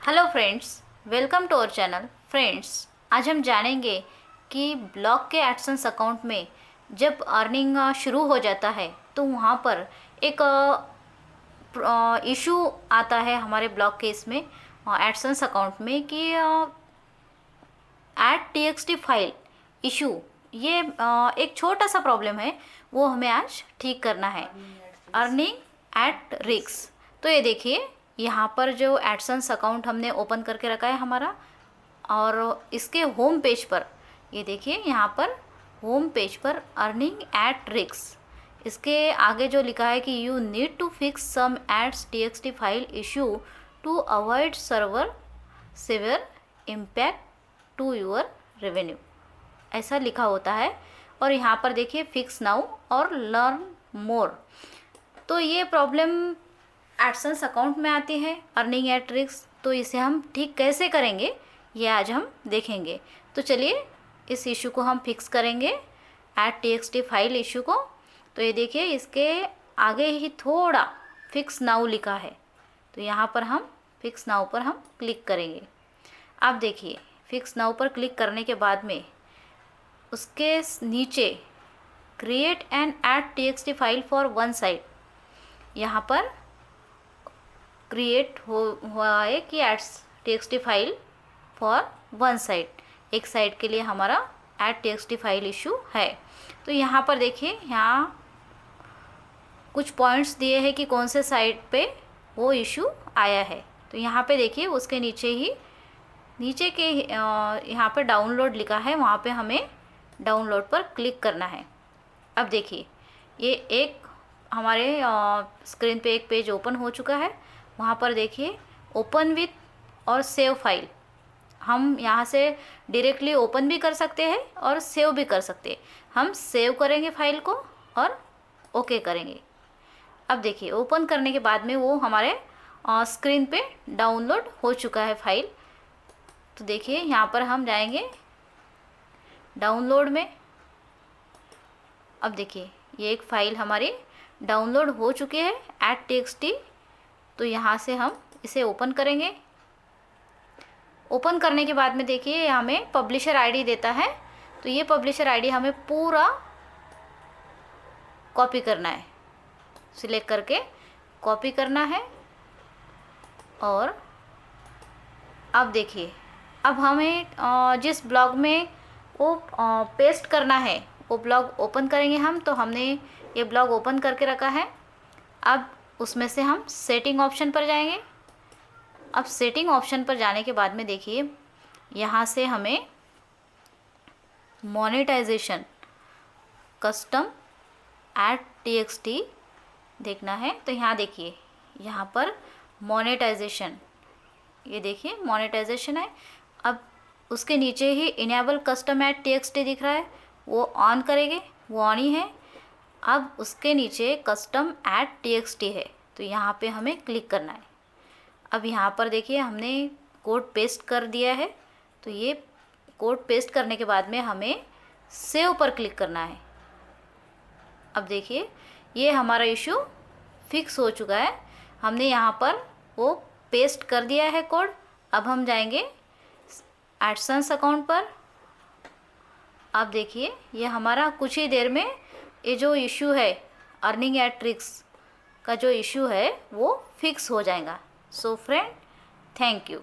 Hello friends, welcome to our channel. Friends, आज हम जानेंगे कि ब्लॉग के एडसेंस अकाउंट में जब अर्निंग शुरू हो जाता है तो वहाँ पर एक इशू आता है हमारे ब्लॉग के इसमें एडसेंस अकाउंट में कि ऐड टीएक्सटी फाइल इशू। ये एक छोटा सा प्रॉब्लम है, वो हमें आज ठीक करना है। Earning at risk. तो ये देखिए, यहाँ पर जो एडसेंस अकाउंट हमने ओपन करके रखा है हमारा, और इसके होम पेज पर ये देखिए, यहाँ पर होम पेज पर अर्निंग एट रिस्क, इसके आगे जो लिखा है कि you need to fix some ads TXT file issue to avoid server severe impact to your revenue, ऐसा लिखा होता है। और यहाँ पर देखिए फिक्स नाउ और लर्न मोर। तो ये प्रॉब्लम एडसेंस अकाउंट में आती है, अर्निंग एट रिस्क। तो इसे हम ठीक कैसे करेंगे ये आज हम देखेंगे। तो चलिए इस इशू को हम फिक्स करेंगे, एट टीएक्सटी फाइल इशू को। तो ये देखिए, इसके आगे ही थोड़ा फिक्स नाउ लिखा है, तो यहाँ पर हम फिक्स नाउ पर हम क्लिक करेंगे। अब देखिए, फिक्स नाउ पर क्लिक करने के बाद में उसके नीचे create an ad TXT file for one side, यहाँ पर क्रिएट हुआ है कि ads TXT file for one side, एक साइड के लिए हमारा ऐड टीएक्सटी फाइल इशू है। तो यहाँ पर देखिए, यहाँ कुछ पॉइंट्स दिए हैं कि कौन से साइड पे वो इशू आया है। तो यहाँ पे देखिए, उसके नीचे के यहाँ पे डाउनलोड लिखा है, वहाँ पे हमें डाउनलोड पर क्लिक करना है। अब देखिए, ये एक हमारे स्क्रीन पे एक पेज ओपन हो चुका है। वहाँ पर देखिए ओपन विथ और सेव फाइल, हम यहाँ से डायरेक्टली ओपन भी कर सकते हैं और सेव भी कर सकते हैं। हम सेव करेंगे फाइल को और ओके करेंगे। अब देखिए, ओपन करने के बाद में वो हमारे स्क्रीन पे डाउनलोड हो चुका है फाइल। तो देखिए, यहाँ पर हम जाएंगे डाउनलोड में। अब देखिए, ये एक फ़ाइल हमारी डाउनलोड हो चुकी है एट टीएक्सटी। तो यहाँ से हम इसे ओपन करेंगे। ओपन करने के बाद में देखिए, हमें पब्लिशर आईडी देता है। तो ये पब्लिशर आईडी हमें पूरा कॉपी करना है, सिलेक्ट करके कॉपी करना है। और अब देखिए, अब हमें जिस ब्लॉग में वो पेस्ट करना है वो ब्लॉग ओपन करेंगे हम। तो हमने ये ब्लॉग ओपन करके रखा है। अब उसमें से हम सेटिंग ऑप्शन पर जाएंगे। अब सेटिंग ऑप्शन पर जाने के बाद में देखिए, यहाँ से हमें मोनेटाइजेशन कस्टम एट टीएक्सटी देखना है। तो यहाँ देखिए, यहाँ पर मोनेटाइजेशन, ये देखिए मोनेटाइजेशन है। अब उसके नीचे ही इनेबल कस्टम एट टीएक्सटी दिख रहा है, वो ऑन करेंगे, वो ऑन ही है। अब उसके नीचे कस्टम एट टीएक्सटी है, तो यहाँ पे हमें क्लिक करना है। अब यहाँ पर देखिए, हमने कोड पेस्ट कर दिया है। तो ये कोड पेस्ट करने के बाद में हमें सेव पर क्लिक करना है। अब देखिए, ये हमारा इशू फिक्स हो चुका है। हमने यहाँ पर वो पेस्ट कर दिया है कोड। अब हम जाएंगे एडसेंस अकाउंट पर। अब देखिए, ये हमारा कुछ ही देर में ये जो इशू है अर्निंग एट रिस्क का जो इशू है वो फिक्स हो जाएगा। So friend, thank you.